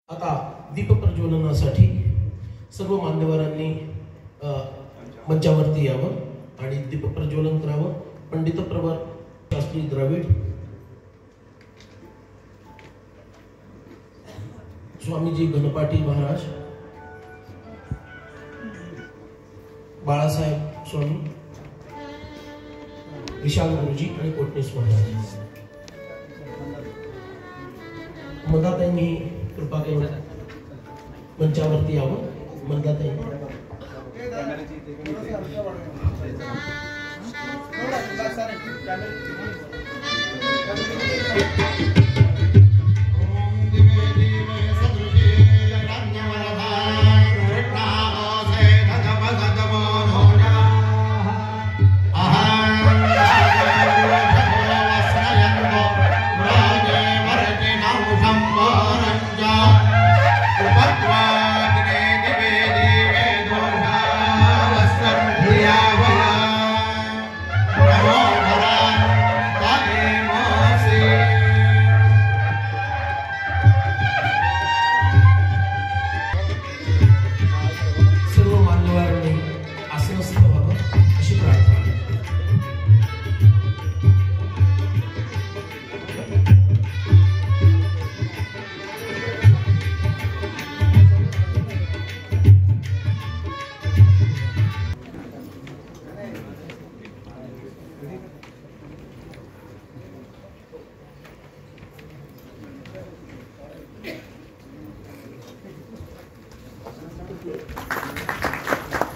आता दीपप्रज्वलनासाठी सर्व मान्यवरांनी मंचावरती यावं आणि दीपप्रज्वलन करावं। पंडित प्रवर शास्त्री द्रविड, स्वामीजी गणपाटी महाराज, बाळासाहेब स्वामी, विशाल गुरुजी आणि कोटणीस महाराज। मंदाताईंनी कृपा करून मंचावरती यावं। मंदाताई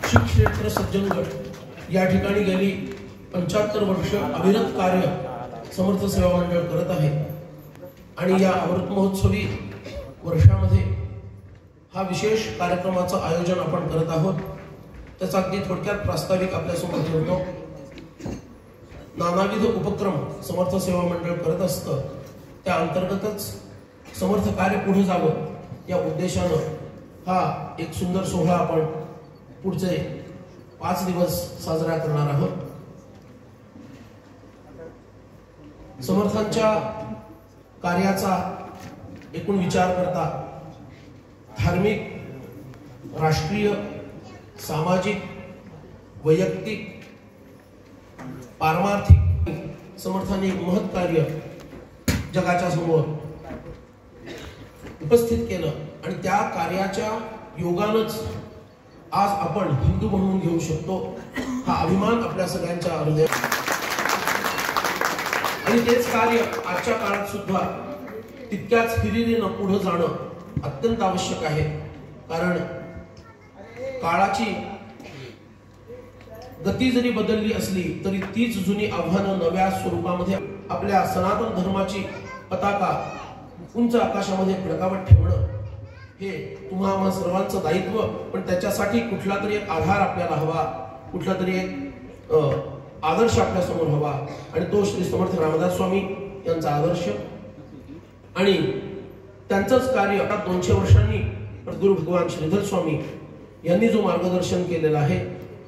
श्री क्षेत्र सज्जनगड या ठिकाणी गेली 75 वर्ष अविरत कार्य समर्थ सेवा मंडळ करत आहे आणि या अमृत महोत्सवी वर्षामध्ये हा विशेष कार्यक्रमाचं आयोजन आपण करत आहोत। त्याचा अगदी थोडक्यात प्रास्ताविक आपल्या समोर ठेवतो। नानाविध उपक्रम समर्थ सेवा मंडळ करत असतं, त्या अंतर्गतच समर्थ कार्य पुढे जावं या उद्देशानं हा एक सुंदर सोहळा आपण पुढचे 5 दिवस साजरा करणार आहोत। समर्थांच्या कार्याचा एकूण विचार करता धार्मिक, राष्ट्रीय, सामाजिक, वैयक्तिक, पारमार्थिक समर्थांनी महत् कार्य जगाच्या समोर उपस्थित केलं आणि त्या कार्याच्या योगानच आज आपण हिंदू म्हणून घेऊ शकतो, हा अभिमान आपल्या सगळ्यांच्या हृदयात। आणि तेच कार्य आजच्या काळात सुद्धा तितक्याच हिरिरीनं पुढे जाणं अत्यंत आवश्यक आहे, कारण काळाची गती जरी बदलली असली तरी तीच जुनी आव्हानं नव्या स्वरूपामध्ये आपल्या सनातन धर्माची पताका उंच आकाशामध्ये फडकावत ठेवणं हे तुम्हा सर्वांचं दायित्व। पण त्याच्यासाठी कुठला तरी एक आधार आपल्याला हवा, कुठला तरी एक आदर्श आपल्या समोर हवा आणि तो श्री समर्थ रामदास स्वामी यांचा आदर्श आणि त्यांचंच कार्य 200 वर्षांनी गुरु भगवान श्रीधर स्वामी यांनी जो मार्गदर्शन केलेलं आहे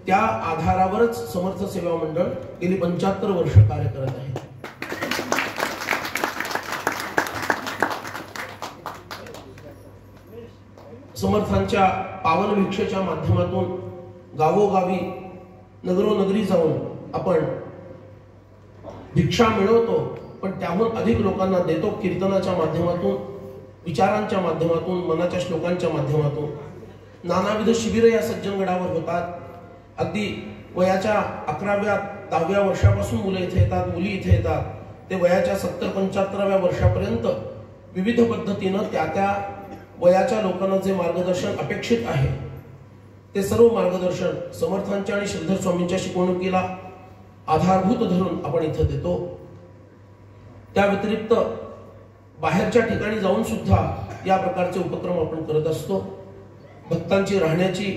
त्या आधारावरच समर्थ सेवा मंडळ गेली 75 वर्ष कार्य करत आहे। समर्थांच्या पावन भिक्षेच्या माध्यमातून गावोगावी, नगरोनगरी जाऊन आपण भिक्षा मिळवतो, पण त्याहून अधिक लोकांना देतो कीर्तनाच्या माध्यमातून, विचारांच्या माध्यमातून, मनाच्या श्लोकांच्या माध्यमातून। नानाविध शिबिरं या सज्जनगडावर होतात। अगदी वयाच्या 11व्या 10व्या वर्षापासून मुलं इथे येतात, मुली इथे येतात, ते वयाच्या 70-75व्या वर्षापर्यंत विविध पद्धतीनं त्या वयाच्या लोकांना जे मार्गदर्शन अपेक्षित आहे ते सर्व मार्गदर्शन समर्थांच्या आणि श्रीधर स्वामींच्या शिकवणुकीला आधारभूत धरून आपण इथं देतो। त्या व्यतिरिक्त बाहेरच्या ठिकाणी जाऊन सुद्धा या प्रकारचे उपक्रम आपण करत असतो। भक्तांची राहण्याची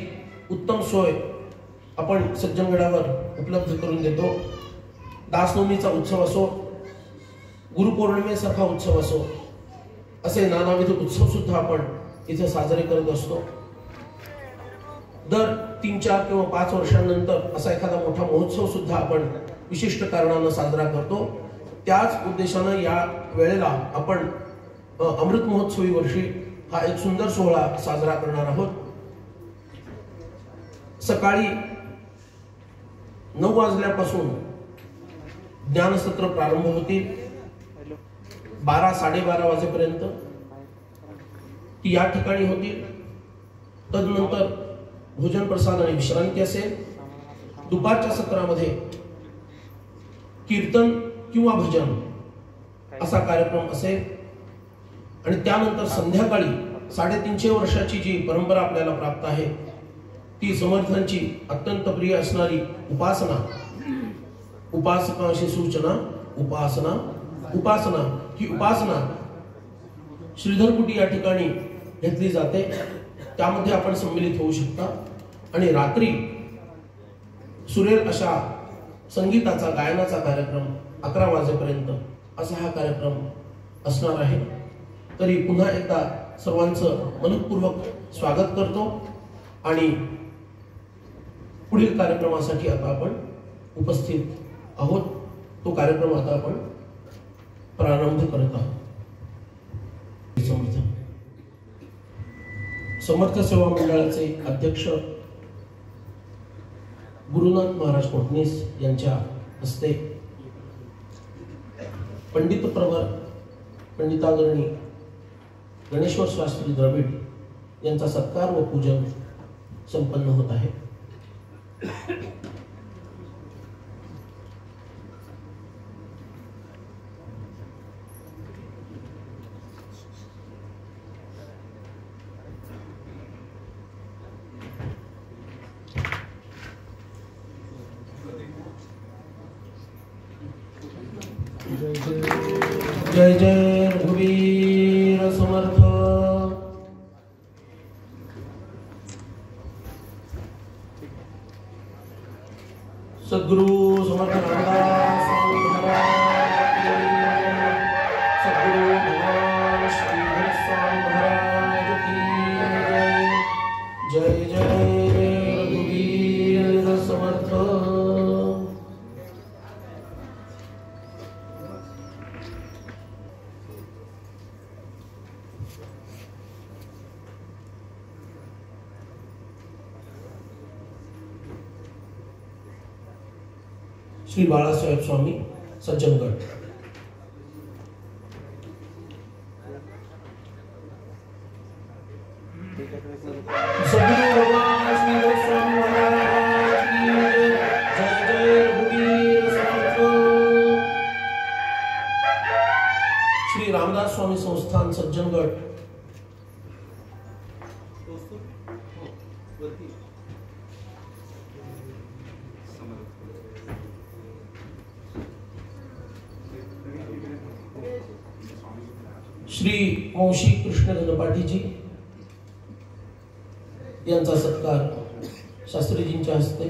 उत्तम सोय आपण सज्जनगडावर उपलब्ध करून देतो। दासनवमीचा उत्सव असो, गुरुपौर्णिमेसारखा उत्सव असो, असे नानाविध उत्सव सुद्धा आपण इथे साजरे करत असतो। दर 3-4 किंवा 5 वर्षांनंतर असा एखादा मोठा महोत्सव सुद्धा आपण विशिष्ट कारणानं साजरा करतो। त्याच उद्देशानं या वेळेला आपण अमृत महोत्सवी वर्षी हा एक सुंदर सोहळा साजरा करणार आहोत। सकाळी 9 वाजल्यापासून ज्ञानसत्र प्रारंभ होतील। 12 साडेबारा वाजेपर्यंत ती या ठिकाणी होतील। तदनंतर भोजन प्रसाद आणि विश्रांती असेल। दुपारच्या सत्रामध्ये कीर्तन किंवा भजन असा कार्यक्रम असेल आणि त्यानंतर संध्याकाळी 350 वर्षाची जी परंपरा आपल्याला प्राप्त आहे ती समर्थांची अत्यंत प्रिय असणारी उपासना, उपासकांशी सूचना, उपासना उपासना ही उपासना श्रीधर कुटी या ठिकाणी घेतली जाते। त्यामध्ये आपण सम्मिलित होऊ शकता आणि रात्री सुरेल अशा संगीताचा गायनाचा कार्यक्रम 11 वाजेपर्यंत असा हा कार्यक्रम असणार आहे। तरी पुन्हा एकदा सर्वांचं मनपूर्वक स्वागत करतो आणि पुढील कार्यक्रमासाठी आता आपण उपस्थित आहोत। तो कार्यक्रम आता आपण प्रारंभ करत आहोत। समर्थ सेवा मंडळाचे अध्यक्ष गुरुनाथ महाराज कोटणीस यांच्या हस्ते पंडित प्रवर पंडितागरणी गणेश्वर शास्त्री द्रविड यांचा सत्कार व पूजन संपन्न होत आहे। जय जय रघुवीर समर्थ। सद्गुरु समर्थ रामदास स्वामी महाराज की जय। सद्गुरु भगवान श्रीधर स्वामी महाराज की जय। जय जय रघुवीर समर्थ। श्री बाळासाहेब स्वामी सज्जनगड। सद्गुरु भगवान श्रीधर स्वामी महाराज की जय। जय जय रघुवीर समर्थ। श्री रामदास स्वामी संस्थान सज्जनगड। श्री वंशी कृष्ण धनपाठीजी यांचा सत्कार शास्त्रीजींच्या हस्ते।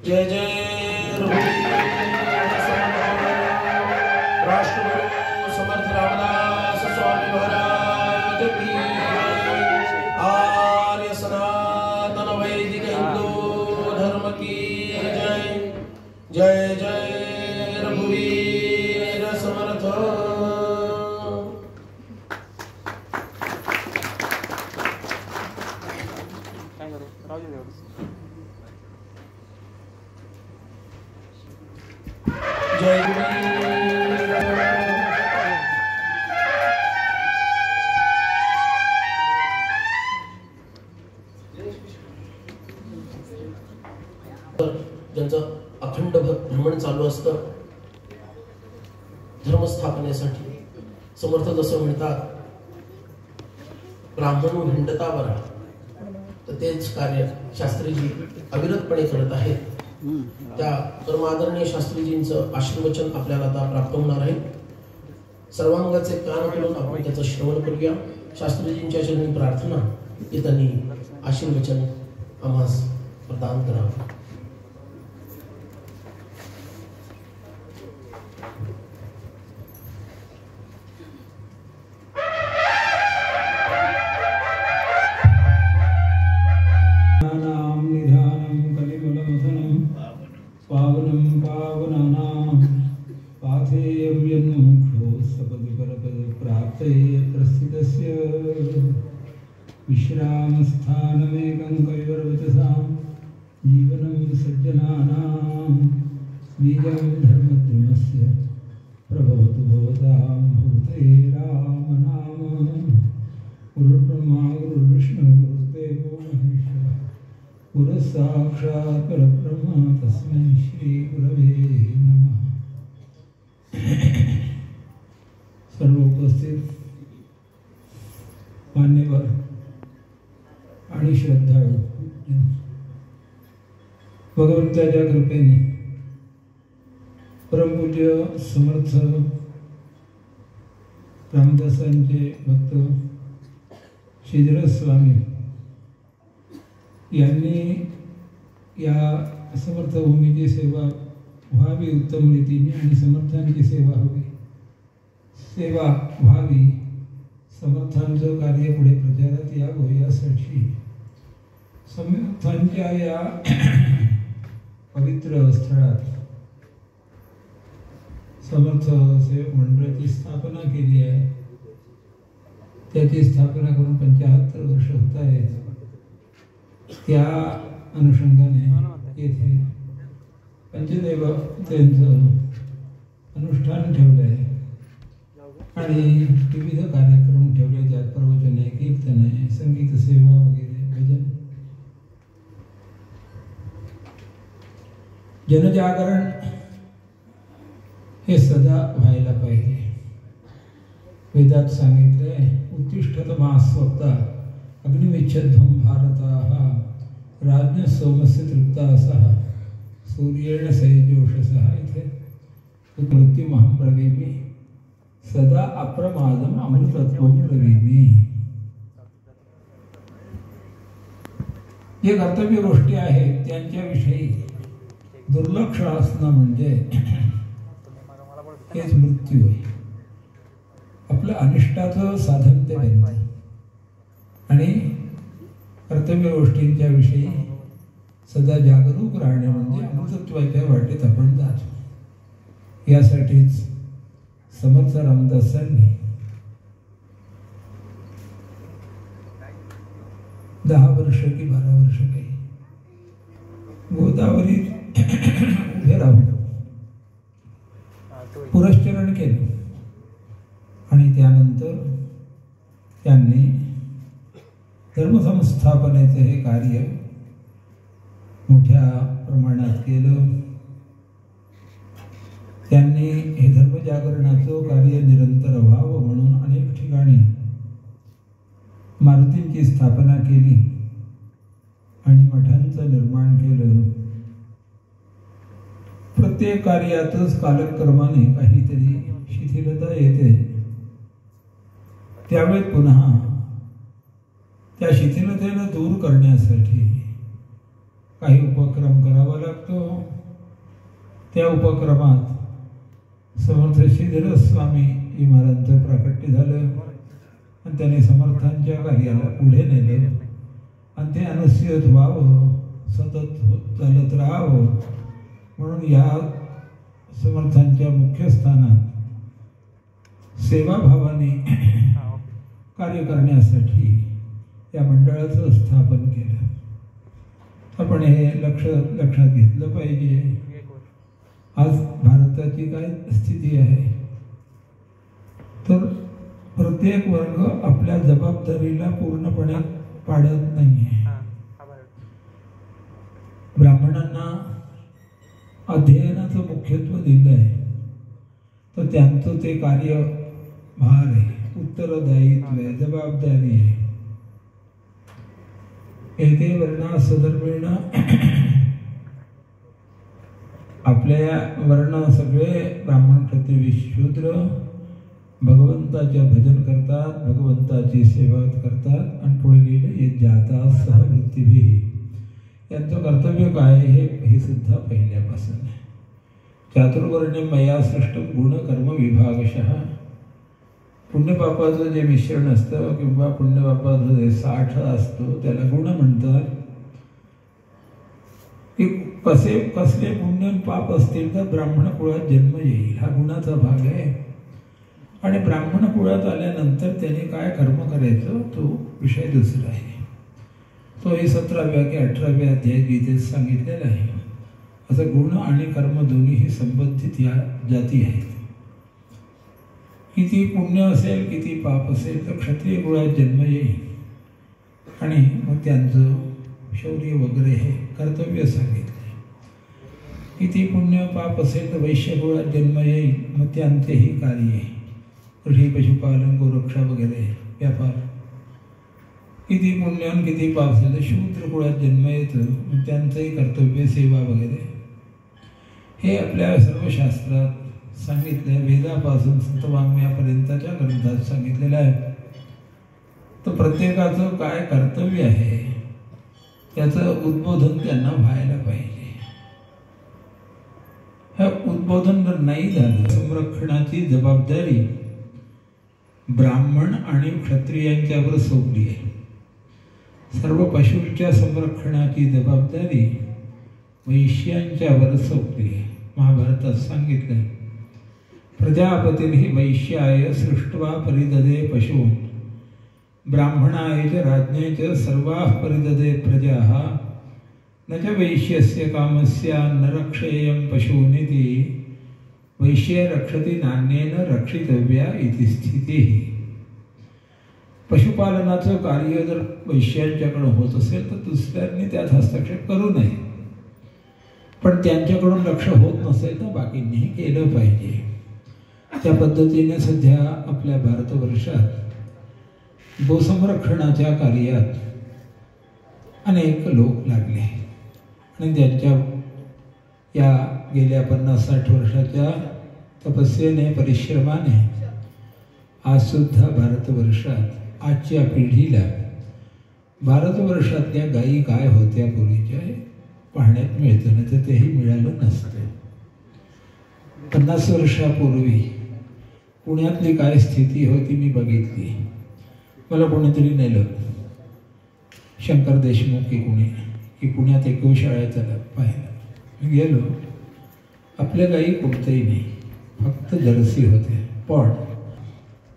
जय जय राष्ट्रगुरु समर्थ रामदास स्वामी महाराज की जय। आर्य सनातन वैदिक हिंदू धर्म की जय। जय जय रघुवीर समर्थ। जय ज्यांचं अखंड भ्रमण चालू असतं धर्मस्थापनेसाठी। समर्थ जसं म्हणतात ब्राह्मण हिंडता बरा, तर तेच कार्य शास्त्रीजी अविरतपणे करत आहेत। त्या परमादरणीय शास्त्रीजींचं आशीर्वचन आपल्याला आता प्राप्त होणार आहे। सर्वांगाचे कान करून आपण त्याचं श्रवण करूया। शास्त्रीजींच्या चरणी प्रार्थना की त्यांनी आशीर्वचन आम्हास प्रदान करावं। पावनं पावनानां पाथेयं यन्मुक्षो सपदि परपदि प्राप्ते प्रस्थितस्य विश्रामस्थानमेकं कैवरवचसां जीवनं सज्जनानां बीजं धर्मद्रुमस्य प्रभवतु भवतां भूते राम नाम गुरुर्ब्रह्मा गुरुर्विष्णु गुरुर्देवो महेश्वरः गुरुः साक्षात् परब्रह्म तस्मै श्री गुरवे नमः। सर्व उपस्थित मान्यवर आणि श्रद्धाळू भगवंताच्या कृपेने परमपूज्य समर्थ रामदासांचे भक्त श्रीधर स्वामी यांनी या समर्थ भूमीची सेवा व्हावी उत्तम रीतीने आणि समर्थांची सेवा व्हावी समर्थांचं कार्य पुढे प्रचारात यावं यासाठी समर्थांच्या या पवित्र स्थळात समर्थ सेवक मंडळाची स्थापना केली आहे। त्याची स्थापना करून 75 वर्ष होत आहेत। त्या अनुषंगाने येथे पंचदेवतेचं अनुष्ठान ठेवलं आहे आणि विविध कार्यक्रम ठेवले ज्यात प्रवचने कीर्तने संगीत सेवा वगैरे भजन जनजागरण हे सदा व्हायला पाहिजे। वेदात सांगितले उत्तिष्ठतमा स्वप्ता अग्निमिच्छध्वं भारताः राज्ञ सोमस्य तृप्तासः सूर्येण सैजोषसः इथे मृत्युमहं ब्रवीमि सदा अप्रमादम अमृतत्वं ब्रवीमि। जे कर्तव्य गोष्टी आहेत त्यांच्याविषयी दुर्लक्ष असणं म्हणजे हेच मृत्यू आहे। आपलं अनिष्टाचं साधन ते बनतं आणि कर्तव्य गोष्टींच्या विषयी सदा जागरूक राहणे म्हणजे अमृतत्वाच्या वाटेत आपण जातो। यासाठीच समर्थ रामदासांनी 10 वर्ष की 12 वर्ष काही गोदावरीत उभे राहून पुरस्चरण केले आणि त्यानंतर त्यांनी धर्मसंस्थापनेचे हे कार्य मोठ्या प्रमाणात केलं। त्यांनी हे धर्मजागरणाचं कार्य निरंतर व्हावं म्हणून अनेक ठिकाणी मारुतींची स्थापना केली आणि मठांचं निर्माण केलं। प्रत्येक कार्यातच कालक्रमाने काहीतरी शिथिलता येते, त्यावेळी पुन्हा त्या शिथिलतेला दूर करण्यासाठी काही उपक्रम करावा लागतो। त्या उपक्रमात समर्थ श्रीधर स्वामी महाराजांचं प्राकट्य झालं आणि त्याने समर्थांच्या कार्याला पुढे नेलं आणि ते अनुस्यूत व्हावं, सतत चालत राहावं म्हणून या समर्थांच्या मुख्य स्थानात सेवाभावाने कार्य करण्यासाठी या मंडळाचं स्थापन केलं। आपण हे लक्षात घेतलं पाहिजे। आज भारताची काय स्थिती आहे तर प्रत्येक वर्ग आपल्या जबाबदारीला पूर्णपणे पाडत नाहीये। ब्राह्मणांना अध्ययनाचं मुख्यत्व दिलं आहे तर त्यांचं ते कार्य भार आहे, उत्तरदायित्व आहे, जबाबदारी आहे। एते वर्णा सधर्मेण आपल्या वर्ण सगळे ब्राह्मण क्षत्रिय शूद्र भगवंताचे भजन करतात, भगवंताची सेवा करतात आणि पुढे लिहिले ये जाता सहवृत्तीभिः। यांचं कर्तव्य काय हे सुद्धा पहिल्यापासून आहे। चातुर्वर्ण्यं मया सृष्टं गुणकर्म विभागशः। पुण्यपापाचं जे मिश्रण असतं किंवा पुण्यपापाचं जे साठ असतो त्याला गुण म्हणतात की कसले पुण्य आणि पाप असतील तर ब्राह्मण कुळात जन्म येईल, हा गुणाचा भाग आहे. आणि ब्राह्मण कुळात आल्यानंतर त्याने काय कर्म करायचं तो विषय दुसरा आहे. तो हे 17व्या की 18व्या अध्यायात गीतेत सांगितलेला आहे. असं गुण आणि कर्म दोन्हीही संबंधित या जाती आहेत. किती पुण्य असेल किती पाप असेल तर क्षत्रिय कुळात जन्म येईल आणि मग त्यांचं शौर्य वगैरे हे कर्तव्य सांगितले. किती पुण्य पाप असेल तर वैश्य कुळात जन्म येईल, मग त्यांचेही कार्य कृषी पशुपालन गोरक्षा वगैरे व्यापार. किती पुण्य आणि किती पाप असेल तर शूद्र कुळात जन्म येतं, मग त्यांचंही कर्तव्य सेवा वगैरे हे आपल्या सर्व शास्त्रात सांगितलं आहे. वेदापासून सतवाङ्मयापर्यंतच्या ग्रंथात सांगितलेलं आहे. तर प्रत्येकाचं काय कर्तव्य आहे त्याचं उद्बोधन त्यांना व्हायला पाहिजे. हे उद्बोधन जर नाही झालं, संरक्षणाची जबाबदारी ब्राह्मण आणि क्षत्रियांच्यावर सोपली आहे. सर्व पशूंच्या संरक्षणाची जबाबदारी वैश्यांच्यावर सोपली आहे. महाभारतात सांगितलं, प्रजापतिर्हि वैश्याय सृष्ट्वा परिददे पशून् ब्राह्मणाय च राज्ञे च सर्वाः परिददे प्रजाः न च वैश्यस्य कामस्य न रक्षेयं पशूनिति वैश्य रक्षति नान्येन रक्षितव्या इति स्थितिः. पशुपालनाचं कार्य जर वैश्यांच्याकडून होत असेल तर दुसऱ्यांनी त्यात हस्तक्षेप करू नये. पण त्यांच्याकडून लक्ष होत नसेल तर बाकींनीही केलं पाहिजे. त्या पद्धतीने सध्या आपल्या भारतवर्षात गोसंरक्षणाच्या कार्यात अनेक लोक लागले आणि त्यांच्या या गेल्या 50-60 वर्षाच्या तपस्येने परिश्रमाने आजसुद्धा भारतवर्षात आजच्या पिढीला भारतवर्षातल्या गायी काय होत्या पूर्वीच्या पाहण्यात मिळतं, नाही तर तेही मिळालं नसतं. 50 वर्षापूर्वी पुण्यातली काय स्थिती होती मी बघितली. मला कोणीतरी नेलं, शंकर देशमुख की कोणी, की पुण्यात एक गोशाळा चला पाहिलं. मी गेलो, आपल्या गाई कोणतंही नाही, फक्त जर्सी होते. पण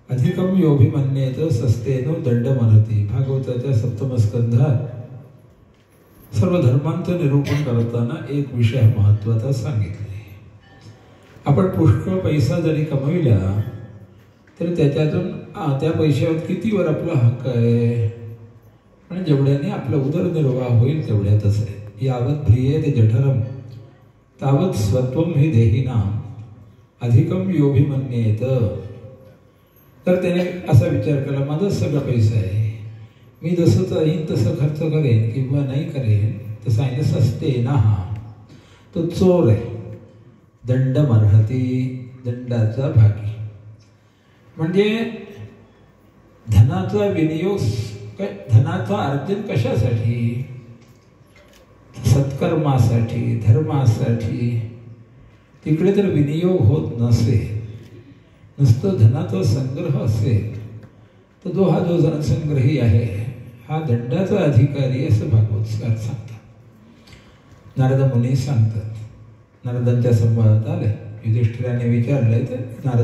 अधिकम योभिमन्येत सस्तेनो दंडमरती भागवताच्या 7म स्कंधात सर्व धर्मांचं निरूपण करताना एक विषय महत्त्वाचा सांगितले. आपण पुष्कळ पैसा जरी कमविला तर त्याच्यातून त्या पैशावर कितीवर आपला हक्क आहे आणि जेवढ्याने आपला उदरनिर्वाह होईल तेवढ्यातच आहे. यावत भ्रियेत जठरम तावत स्वत्वम हि देहिनाम अधिकम योभिमन्येत. तर त्याने असा विचार केला, माझा सगळा पैसा आहे, मी जसं चाहीन तसं खर्च करेन किंवा नाही करेन, तसा आहे असते ना. हा तो चोर आहे, दंडमर्हती, दंडाचा भागी. म्हणजे धनाचा विनियोग, धनाचा अर्जन कशासाठी? सत्कर्मासाठी, धर्मासाठी. तिकडे जर विनियोग होत नसेल, नुसतं धनाचा संग्रह असेल तर जो जनसंग्रही आहे हा दंडाचा अधिकारी असं भागवतकार सांगतात. नारद मुनी सांगतात. नारदांच्या संवादात आले, युधिष्ठिराने विचारलंय तर नारद